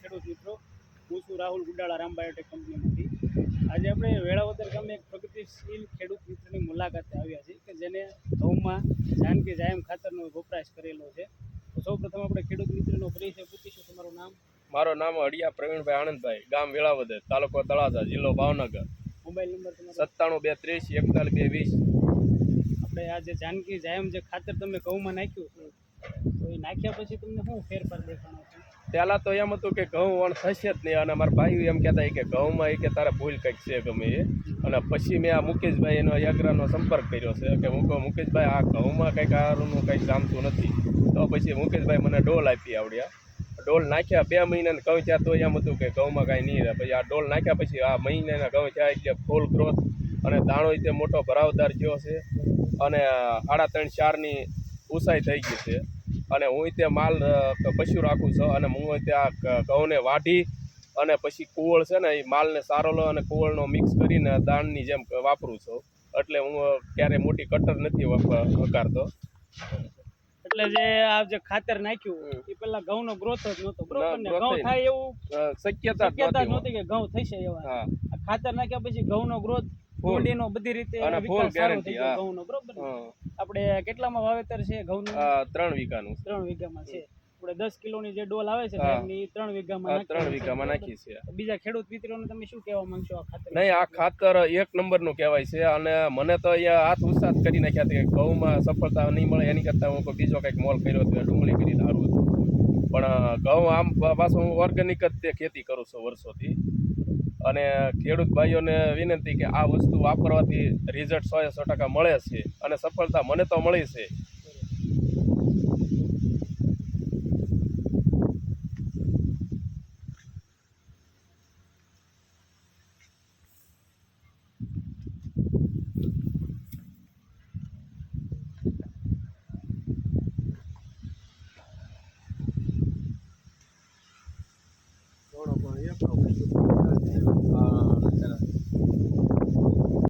ખેડૂત મિત્રો, હું છું રાહુલ ગુડાળા રામ બાયોટેક કંપનીમાંથી. આજે આપણે વેળાવદર ગામે એક પ્રગતિશીલ ખેડૂત મિત્રની મુલાકાતે આવ્યા છીએ કે જેને ઘઉંમાં જાનકી જાયમ ખાતરનો વપરાશ કરેલો છે. તો સૌપ્રથમ આપણે ખેડૂત મિત્રનો પરિચય પૂછીશું. તમારું નામ? મારું નામ અડિયા પ્રવીણભાઈ આનંદભાઈ, ગામ વેળાવદર, તાલુકો તળાજા, જિલ્લો ભાવનગર. મોબાઈલ નંબર તમારો? 97 230 41 20. આપણે આ જે જાનકી જાયમ જે ખાતર તમે ઘઉંમાં નાખ્યું છે, તો એ નાખ્યા પછી તમને શું ફેરફાર દેખાણો છે? પહેલાં તો એમ હતું કે ઘઉં વણ થશે જ નહીં, અને મારા ભાઈ એમ કહેતા કે ઘઉંમાં કે તારે ભૂલ કંઈક છે ગમે એ. અને પછી મેં આ મુકેશભાઈ એનો યાગ્રાનો સંપર્ક કર્યો છે કે હું કહું મુકેશભાઈ આ ઘઉંમાં કંઈક આનું કંઈક જામતું નથી. તો પછી મુકેશભાઈ મને ડોલ આપી આવડ્યા. ડોલ નાખ્યા 2 મહિનાને ઘઉં થયા તો એમ હતું કે ઘઉંમાં કાંઈ નહીં રહે. પછી આ ડોલ નાખ્યા પછી આ મહિનાના ઘઉં થયા એટલે ફૂલ ગ્રોથ અને દાણો તે મોટો ભરાવદાર થયો છે અને 3.5 4ની ઊંચાઈ થઈ ગઈ છે. અને હું તે માલ પશુ રાખું છું અને હું ત્યાં ઘઉંને વાઢી અને પછી કુવળ છે ને એ માલને સારો લો અને કુવળનો મિક્સ કરીને દાણની જેમ વાપરું છું. એટલે હું ક્યારેય મોટી કટર નથી વઘારતો. એટલે જે આ જે ખાતર નાખ્યું એ પેલા ઘઉંનો ગ્રોથ જ નહોતો, બરોબર ને? ઘઉં થાય એવું શક્યતા શક્યતા નહોતી કે ઘઉં થશે એવા. આ ખાતર નાખ્યા પછી ઘઉંનો ગ્રોથ ફૂંડીનો બધી રીતે વિકાસ સારો થઈ ગયો ઘઉંનો, બરોબર ને? આપણે કેટલામાં વાવેતર છે ઘઉંનું? 3 વીઘાનું. 3 વીઘામાં છે. આપણે 10 કિલોની જે ડોલ આવે છે એની 3 વીઘામાં નાખી છે. બીજા ખેડૂત મિત્રોને તમે શું કહેવા માંગશો આ ખાતર? નહીં, આ ખાતર 1 નંબરનું કહેવાય છે. અને મને તો અહીંયા હાથ ઉત્સાહ કરી નાખ્યા કે ઘઉંમાં સફળતા નહીં મળે એની કરતાં હું કોઈ બીજો કંઈક મોલ કર્યો હતો, ડુંગળી કરી સારું હતું. પણ ઘઉં આમ પાછું હું ઓર્ગેનિક જ તે ખેતી કરું છું વર્ષોથી. અને ખેડૂત ભાઈઓને વિનંતી કે આ વસ્તુ વાપરવાથી રિઝલ્ટ 100% મળે છે અને સફળતા મને તો મળી છે.